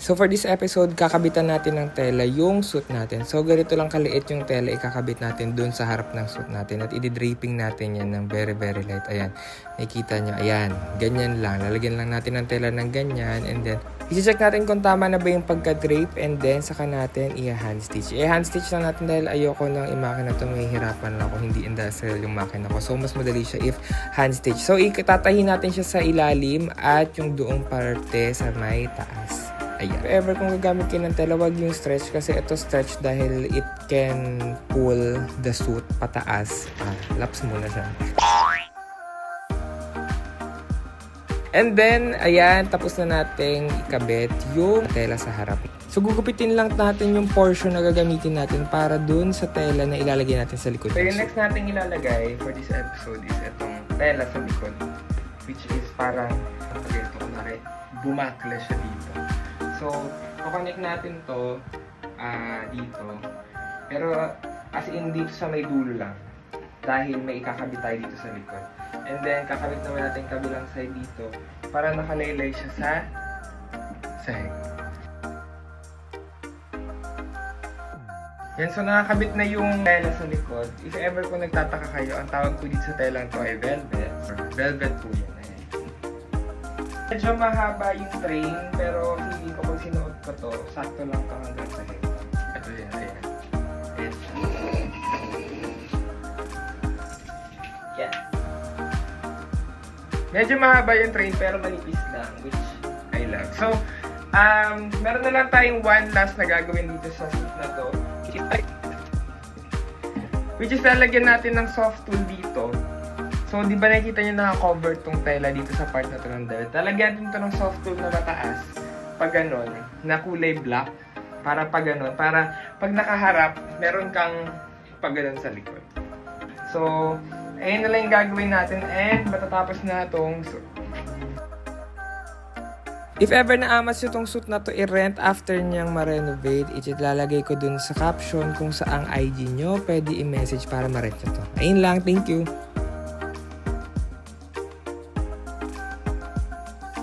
So for this episode, kakabitan natin ng tela yung suit natin. So ganito lang kaliit yung tela, ikakabit natin dun sa harap ng suit natin. At i-draping natin yan ng very light. Ayan, nakikita nyo, ayan, ganyan lang. Lalagyan lang natin ng tela ng ganyan. And then, isi-check natin kung tama na ba yung pagka-drape. And then, saka natin i-hand stitch. I-hand stitch lang natin dahil ayoko nang i-makina to. May hirapan lang ako, hindi industrial yung makina ko. So mas madali siya if hand stitch. So itatahi natin siya sa ilalim at yung doong parte sa may taas. Ayan. If ever kung gagamit kayo ng tela, wag yung stretch kasi ito stretch dahil it can pull the suit pataas. Laps muna siya. And then, ayan, tapos na nating ikabit yung tela sa harap. So, gugupitin lang natin yung portion na gagamitin natin para dun sa tela na ilalagay natin sa likod. So, yung next natin ilalagay for this episode is itong tela sa likod. Which is parang, ito kunwari, bumakla siya dito. So, kukonect natin to dito. Pero, as in dito sa may dulo lang. Dahil may ikakabit tayo dito sa likod. And then, kakabit naman natin kabilang side dito para nakalaylay siya sa sahig. Yan, so nakakabit na yung tela sa likod. If ever kung nagtataka kayo, ang tawag ko dito sa telang to ay velvet. Velvet po yan. Medyo mahaba yung train, pero hindi ko pag sinuot ko to, sakto lang to hanggang sa head. Ito yan, ayan. Yan. Medyo mahaba yung train, pero manipis lang, which I love. So, meron na lang tayong one last na gagawin dito sa suit na to. Which is lalagyan natin ng soft tool dito. So, di ba nakikita nyo naka-cover tong tela dito sa part na to ng belt? Lalagyan din to ng soft tool na mataas. Pag ganon, na kulay black. Para pag ganon, para pag nakaharap, meron kang pag ganon sa likod. So, ayun na lang yung gagawin natin and matatapos na tong suit. If ever naamas nyo tong suit na to i-rent after nyang ma-renovate, ilalagay ko dun sa caption kung saang IG nyo, pwede i-message para ma-rent nyo to. Ayun lang, thank you!